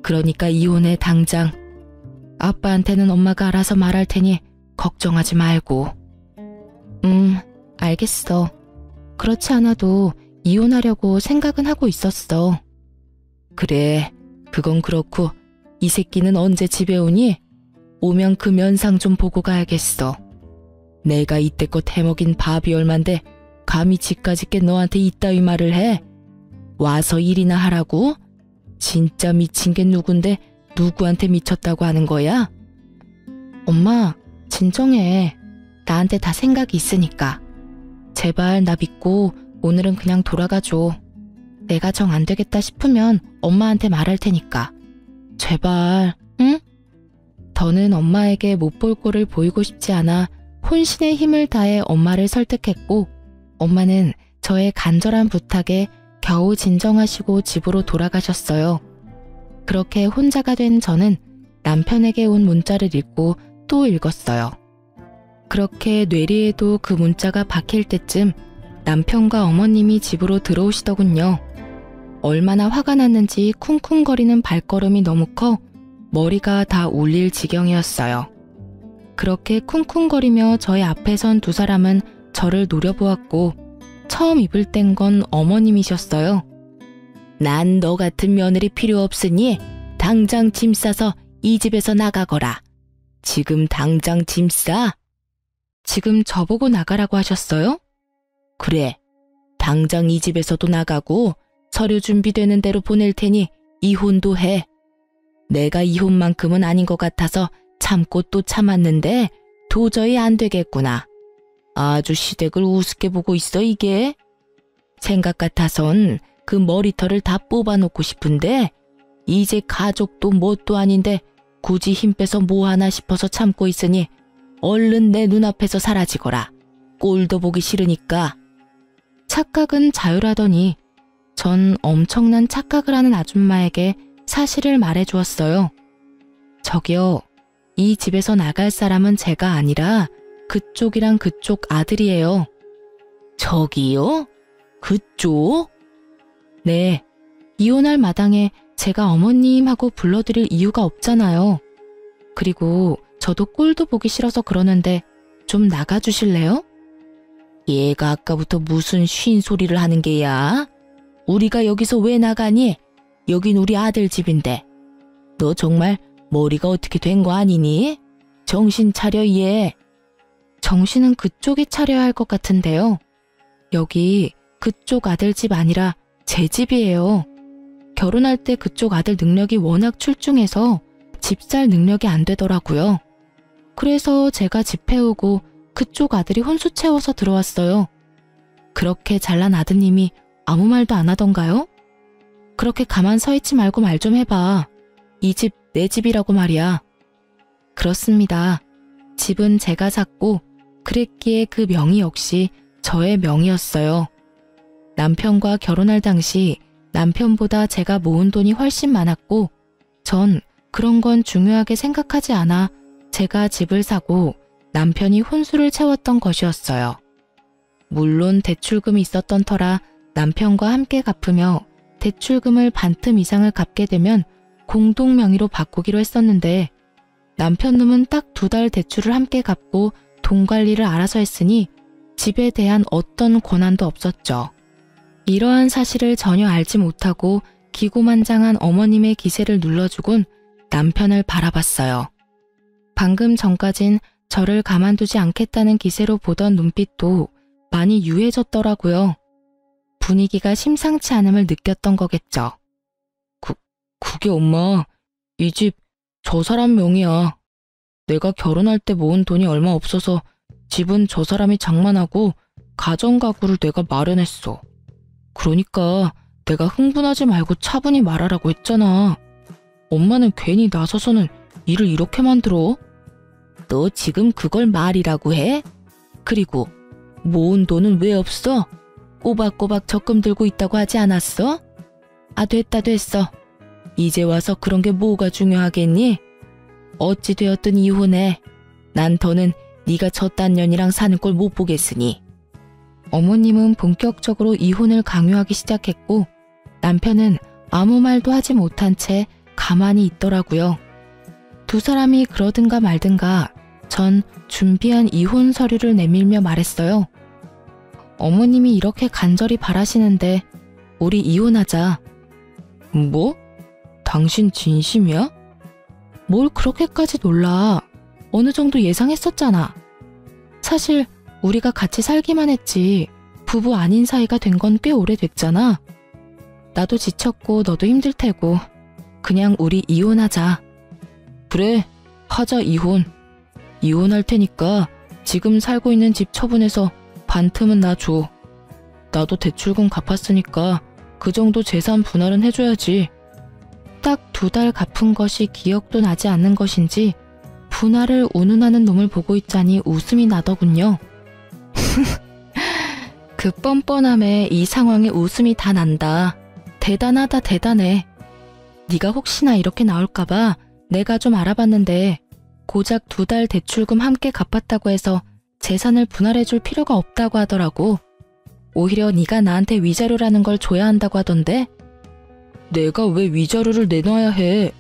그러니까 이혼해 당장. 아빠한테는 엄마가 알아서 말할 테니 걱정하지 말고. 알겠어. 그렇지 않아도 이혼하려고 생각은 하고 있었어. 그래, 그건 그렇고 이 새끼는 언제 집에 오니? 오면 그 면상 좀 보고 가야겠어. 내가 이때껏 해먹인 밥이 얼만데 감히 집까지 게 너한테 이따위 말을 해? 와서 일이나 하라고? 진짜 미친 게 누군데 누구한테 미쳤다고 하는 거야? 엄마, 진정해. 나한테 다 생각이 있으니까. 제발 나 믿고 오늘은 그냥 돌아가줘. 내가 정 안 되겠다 싶으면 엄마한테 말할 테니까. 제발, 응? 더는 엄마에게 못 볼 꼴을 보이고 싶지 않아 혼신의 힘을 다해 엄마를 설득했고 엄마는 저의 간절한 부탁에 겨우 진정하시고 집으로 돌아가셨어요. 그렇게 혼자가 된 저는 남편에게 온 문자를 읽고 또 읽었어요. 그렇게 뇌리에도 그 문자가 박힐 때쯤 남편과 어머님이 집으로 들어오시더군요. 얼마나 화가 났는지 쿵쿵거리는 발걸음이 너무 커 머리가 다 울릴 지경이었어요. 그렇게 쿵쿵거리며 저의 앞에 선 두 사람은 저를 노려보았고 처음 입을 뗀 건 어머님이셨어요. 난 너 같은 며느리 필요 없으니 당장 짐 싸서 이 집에서 나가거라. 지금 당장 짐 싸. 지금 저보고 나가라고 하셨어요? 그래. 당장 이 집에서도 나가고 서류 준비되는 대로 보낼 테니 이혼도 해. 내가 이혼만큼은 아닌 것 같아서 참고 또 참았는데 도저히 안 되겠구나. 아주 시댁을 우습게 보고 있어 이게. 생각 같아선 그 머리털을 다 뽑아놓고 싶은데 이제 가족도 뭣도 아닌데 굳이 힘 빼서 뭐 하나 싶어서 참고 있으니 얼른 내 눈앞에서 사라지거라. 꼴도 보기 싫으니까. 착각은 자유라더니 전 엄청난 착각을 하는 아줌마에게 사실을 말해주었어요. 저기요, 이 집에서 나갈 사람은 제가 아니라 그쪽이랑 그쪽 아들이에요. 저기요? 그쪽? 네, 이혼할 마당에 제가 어머님하고 불러드릴 이유가 없잖아요. 그리고 저도 꼴도 보기 싫어서 그러는데 좀 나가주실래요? 얘가 아까부터 무슨 쉰 소리를 하는 게야? 우리가 여기서 왜 나가니? 여긴 우리 아들 집인데. 너 정말 머리가 어떻게 된 거 아니니? 정신 차려 얘. 정신은 그쪽이 차려야 할 것 같은데요. 여기 그쪽 아들 집 아니라 제 집이에요. 결혼할 때 그쪽 아들 능력이 워낙 출중해서 집 살 능력이 안 되더라고요. 그래서 제가 집 해오고 그쪽 아들이 혼수 채워서 들어왔어요. 그렇게 잘난 아드님이 아무 말도 안 하던가요? 그렇게 가만 서 있지 말고 말 좀 해봐. 이 집 내 집이라고 말이야. 그렇습니다. 집은 제가 샀고 그랬기에 그 명의 역시 저의 명의였어요. 남편과 결혼할 당시 남편보다 제가 모은 돈이 훨씬 많았고 전 그런 건 중요하게 생각하지 않아 제가 집을 사고 남편이 혼수를 채웠던 것이었어요. 물론 대출금이 있었던 터라 남편과 함께 갚으며 대출금을 반틈 이상을 갚게 되면 공동 명의로 바꾸기로 했었는데 남편 놈은 딱 2달 대출을 함께 갚고 돈 관리를 알아서 했으니 집에 대한 어떤 권한도 없었죠. 이러한 사실을 전혀 알지 못하고 기고만장한 어머님의 기세를 눌러주곤 남편을 바라봤어요. 방금 전까진 저를 가만두지 않겠다는 기세로 보던 눈빛도 많이 유해졌더라고요. 분위기가 심상치 않음을 느꼈던 거겠죠. 그게 엄마, 이 집 저 사람 명의야. 내가 결혼할 때 모은 돈이 얼마 없어서 집은 저 사람이 장만하고 가정가구를 내가 마련했어. 그러니까 내가 흥분하지 말고 차분히 말하라고 했잖아. 엄마는 괜히 나서서는 일을 이렇게 만들어? 너 지금 그걸 말이라고 해? 그리고 모은 돈은 왜 없어? 꼬박꼬박 적금 들고 있다고 하지 않았어? 아, 됐어. 이제 와서 그런 게 뭐가 중요하겠니? 어찌 되었든 이혼해. 난 더는 네가 저딴 년이랑 사는 꼴 못 보겠으니. 어머님은 본격적으로 이혼을 강요하기 시작했고 남편은 아무 말도 하지 못한 채 가만히 있더라고요. 두 사람이 그러든가 말든가 전 준비한 이혼 서류를 내밀며 말했어요. 어머님이 이렇게 간절히 바라시는데 우리 이혼하자. 뭐? 당신 진심이야? 뭘 그렇게까지 놀라. 어느 정도 예상했었잖아. 사실 우리가 같이 살기만 했지 부부 아닌 사이가 된 건 꽤 오래됐잖아. 나도 지쳤고 너도 힘들 테고 그냥 우리 이혼하자. 그래, 하자 이혼. 이혼할 테니까 지금 살고 있는 집 처분해서 반틈은 나 줘. 나도 대출금 갚았으니까 그 정도 재산 분할은 해줘야지. 딱 2달 갚은 것이 기억도 나지 않는 것인지 분할을 운운하는 놈을 보고 있자니 웃음이 나더군요. 그 뻔뻔함에 이 상황에 웃음이 다 난다. 대단하다 대단해. 네가 혹시나 이렇게 나올까봐 내가 좀 알아봤는데 고작 2달 대출금 함께 갚았다고 해서 재산을 분할해줄 필요가 없다고 하더라고. 오히려 네가 나한테 위자료라는 걸 줘야 한다고 하던데. 내가 왜 위자료를 내놔야 해?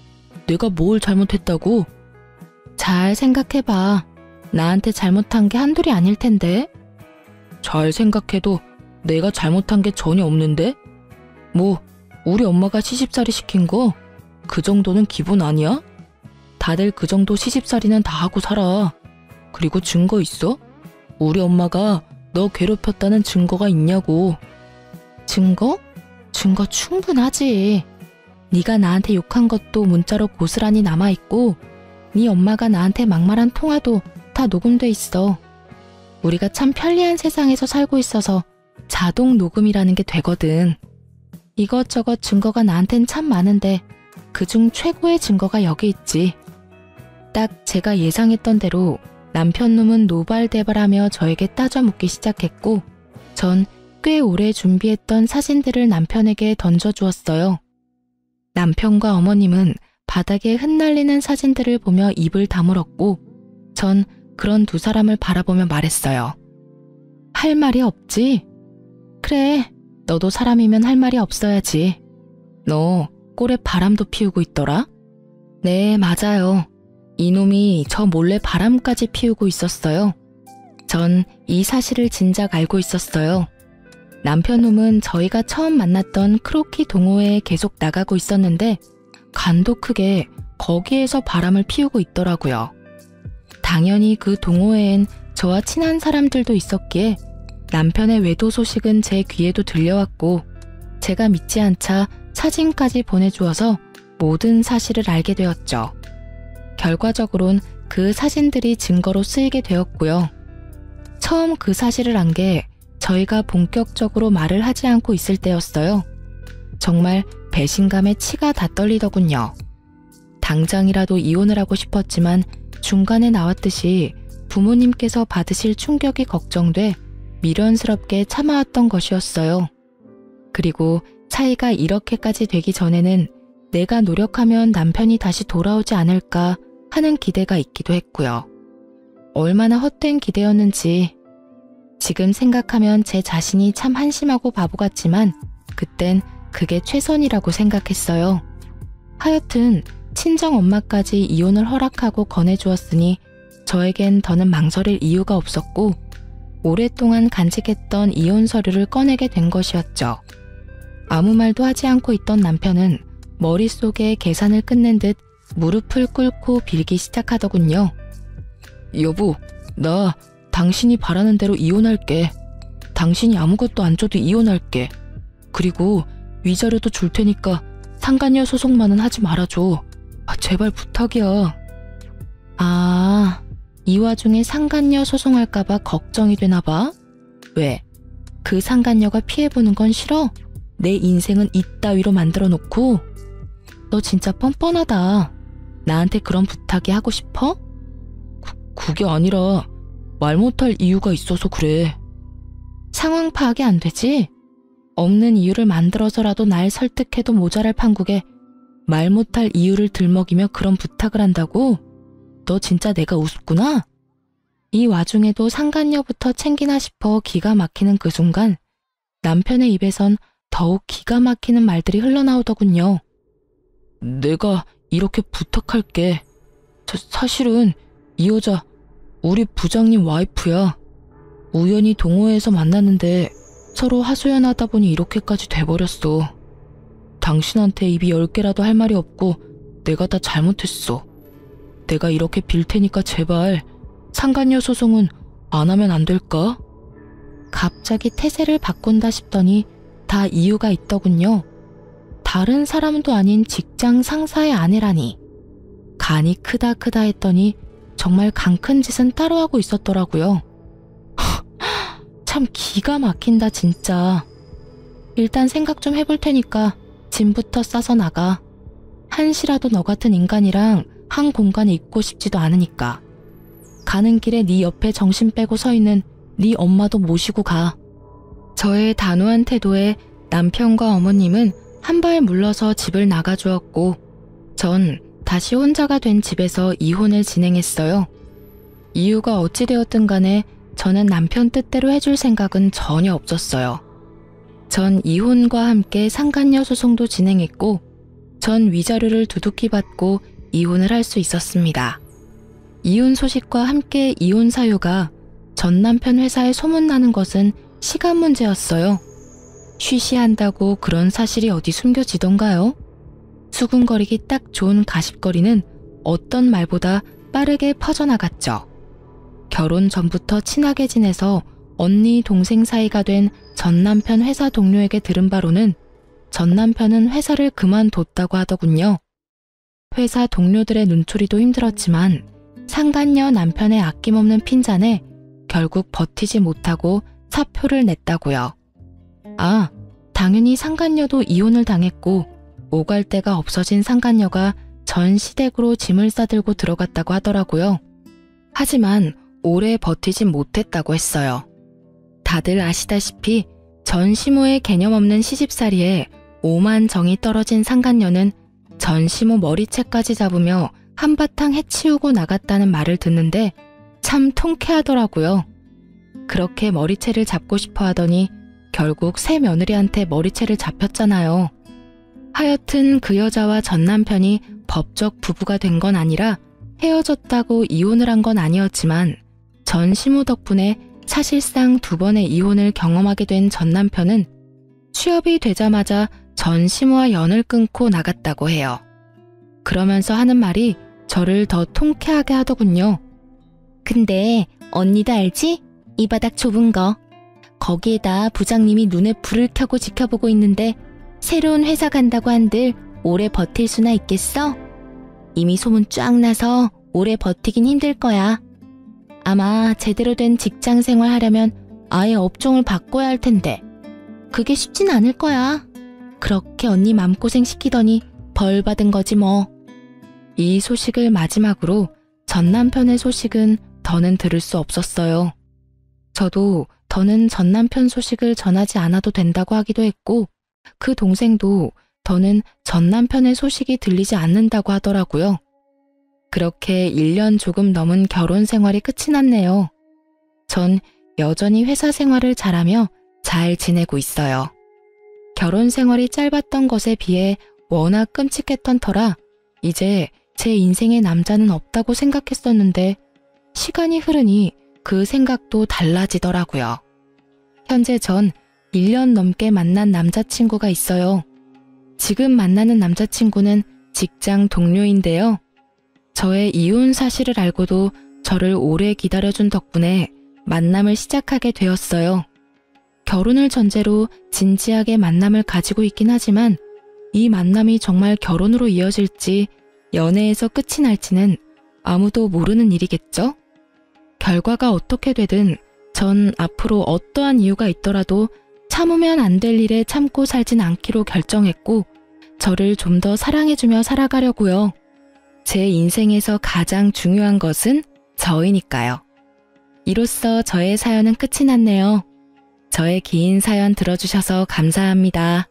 내가 뭘 잘못했다고? 잘 생각해봐. 나한테 잘못한 게 한둘이 아닐 텐데. 잘 생각해도 내가 잘못한 게 전혀 없는데? 뭐 우리 엄마가 시집살이 시킨 거 그 정도는 기본 아니야? 다들 그 정도 시집살이는 다 하고 살아. 그리고 증거 있어? 우리 엄마가 너 괴롭혔다는 증거가 있냐고. 증거? 증거 충분하지. 네가 나한테 욕한 것도 문자로 고스란히 남아있고 네 엄마가 나한테 막말한 통화도 다 녹음돼 있어. 우리가 참 편리한 세상에서 살고 있어서 자동 녹음이라는 게 되거든. 이것저것 증거가 나한텐 참 많은데 그중 최고의 증거가 여기 있지. 딱 제가 예상했던 대로 남편놈은 노발대발하며 저에게 따져 묻기 시작했고 전 꽤 오래 준비했던 사진들을 남편에게 던져주었어요. 남편과 어머님은 바닥에 흩날리는 사진들을 보며 입을 다물었고 전 그런 두 사람을 바라보며 말했어요. 할 말이 없지? 그래, 너도 사람이면 할 말이 없어야지. 너 꼴에 바람도 피우고 있더라? 네, 맞아요. 이놈이 저 몰래 바람까지 피우고 있었어요. 전 이 사실을 진작 알고 있었어요. 남편놈은 저희가 처음 만났던 크로키 동호회에 계속 나가고 있었는데 간도 크게 거기에서 바람을 피우고 있더라고요. 당연히 그 동호회엔 저와 친한 사람들도 있었기에 남편의 외도 소식은 제 귀에도 들려왔고 제가 믿지 않자 사진까지 보내주어서 모든 사실을 알게 되었죠. 결과적으론 그 사진들이 증거로 쓰이게 되었고요. 처음 그 사실을 안 게 저희가 본격적으로 말을 하지 않고 있을 때였어요. 정말 배신감에 치가 다 떨리더군요. 당장이라도 이혼을 하고 싶었지만 중간에 나왔듯이 부모님께서 받으실 충격이 걱정돼 미련스럽게 참아왔던 것이었어요. 그리고 차이가 이렇게까지 되기 전에는 내가 노력하면 남편이 다시 돌아오지 않을까 하는 기대가 있기도 했고요. 얼마나 헛된 기대였는지 지금 생각하면 제 자신이 참 한심하고 바보 같지만 그땐 그게 최선이라고 생각했어요. 하여튼 친정엄마까지 이혼을 허락하고 권해주었으니 저에겐 더는 망설일 이유가 없었고 오랫동안 간직했던 이혼 서류를 꺼내게 된 것이었죠. 아무 말도 하지 않고 있던 남편은 머릿속에 계산을 끝낸 듯 무릎을 꿇고 빌기 시작하더군요. 여보, 나 당신이 바라는 대로 이혼할게. 당신이 아무것도 안 줘도 이혼할게. 그리고 위자료도 줄 테니까 상간녀 소송만은 하지 말아줘. 제발 부탁이야. 아, 이 와중에 상간녀 소송할까봐 걱정이 되나 봐? 왜? 그 상간녀가 피해보는 건 싫어? 내 인생은 이따위로 만들어 놓고? 너 진짜 뻔뻔하다. 나한테 그런 부탁이 하고 싶어? 그게 아니라 말 못할 이유가 있어서 그래. 상황 파악이 안 되지? 없는 이유를 만들어서라도 날 설득해도 모자랄 판국에 말 못할 이유를 들먹이며 그런 부탁을 한다고? 너 진짜 내가 우습구나? 이 와중에도 상간녀부터 챙기나 싶어 기가 막히는 그 순간 남편의 입에선 더욱 기가 막히는 말들이 흘러나오더군요. 내가 이렇게 부탁할게. 사실은 이 여자 우리 부장님 와이프야. 우연히 동호회에서 만났는데 서로 하소연하다 보니 이렇게까지 돼버렸어. 당신한테 입이 10개라도 할 말이 없고 내가 다 잘못했어. 내가 이렇게 빌 테니까 제발 상간녀 소송은 안 하면 안 될까? 갑자기 태세를 바꾼다 싶더니 다 이유가 있더군요. 다른 사람도 아닌 직장 상사의 아내라니. 간이 크다 했더니 정말 강 큰 짓은 따로 하고 있었더라고요. 참 기가 막힌다 진짜. 일단 생각 좀 해볼 테니까 짐부터 싸서 나가. 한시라도 너 같은 인간이랑 한 공간에 있고 싶지도 않으니까. 가는 길에 네 옆에 정신 빼고 서 있는 네 엄마도 모시고 가. 저의 단호한 태도에 남편과 어머님은 한 발 물러서 집을 나가주었고 전 다시 혼자가 된 집에서 이혼을 진행했어요. 이유가 어찌되었든 간에 저는 남편 뜻대로 해줄 생각은 전혀 없었어요. 전 이혼과 함께 상간녀 소송도 진행했고 전 위자료를 두둑히 받고 이혼을 할 수 있었습니다. 이혼 소식과 함께 이혼 사유가 전 남편 회사에 소문나는 것은 시간 문제였어요. 쉬쉬한다고 그런 사실이 어디 숨겨지던가요? 수군거리기 딱 좋은 가십거리는 어떤 말보다 빠르게 퍼져나갔죠. 결혼 전부터 친하게 지내서 언니 동생 사이가 된 전 남편 회사 동료에게 들은 바로는 전 남편은 회사를 그만뒀다고 하더군요. 회사 동료들의 눈초리도 힘들었지만 상간녀 남편의 아낌없는 핀잔에 결국 버티지 못하고 사표를 냈다고요. 아, 당연히 상간녀도 이혼을 당했고 오갈 데가 없어진 상간녀가 전 시댁으로 짐을 싸들고 들어갔다고 하더라고요. 하지만 오래 버티진 못했다고 했어요. 다들 아시다시피 전 시모의 개념 없는 시집살이에 오만 정이 떨어진 상간녀는 전 시모 머리채까지 잡으며 한바탕 해치우고 나갔다는 말을 듣는데 참 통쾌하더라고요. 그렇게 머리채를 잡고 싶어 하더니 결국 새 며느리한테 머리채를 잡혔잖아요. 하여튼 그 여자와 전 남편이 법적 부부가 된 건 아니라 헤어졌다고 이혼을 한 건 아니었지만 전 시모 덕분에 사실상 2번의 이혼을 경험하게 된 전 남편은 취업이 되자마자 전 시모와 연을 끊고 나갔다고 해요. 그러면서 하는 말이 저를 더 통쾌하게 하더군요. 근데 언니도 알지? 이 바닥 좁은 거. 거기에다 부장님이 눈에 불을 켜고 지켜보고 있는데 새로운 회사 간다고 한들 오래 버틸 수나 있겠어? 이미 소문 쫙 나서 오래 버티긴 힘들 거야. 아마 제대로 된 직장 생활 하려면 아예 업종을 바꿔야 할 텐데 그게 쉽진 않을 거야. 그렇게 언니 맘고생 시키더니 벌 받은 거지 뭐. 이 소식을 마지막으로 전 남편의 소식은 더는 들을 수 없었어요. 저도 더는 전 남편 소식을 전하지 않아도 된다고 하기도 했고 그 동생도 더는 전 남편의 소식이 들리지 않는다고 하더라고요. 그렇게 1년 조금 넘은 결혼 생활이 끝이 났네요. 전 여전히 회사 생활을 잘하며 잘 지내고 있어요. 결혼 생활이 짧았던 것에 비해 워낙 끔찍했던 터라 이제 제 인생에 남자는 없다고 생각했었는데 시간이 흐르니 그 생각도 달라지더라고요. 현재 전 1년 넘게 만난 남자친구가 있어요. 지금 만나는 남자친구는 직장 동료인데요. 저의 이혼 사실을 알고도 저를 오래 기다려준 덕분에 만남을 시작하게 되었어요. 결혼을 전제로 진지하게 만남을 가지고 있긴 하지만 이 만남이 정말 결혼으로 이어질지 연애에서 끝이 날지는 아무도 모르는 일이겠죠? 결과가 어떻게 되든 전 앞으로 어떠한 이유가 있더라도 참으면 안 될 일에 참고 살진 않기로 결정했고 저를 좀 더 사랑해주며 살아가려고요. 제 인생에서 가장 중요한 것은 저이니까요. 이로써 저의 사연은 끝이 났네요. 저의 긴 사연 들어주셔서 감사합니다.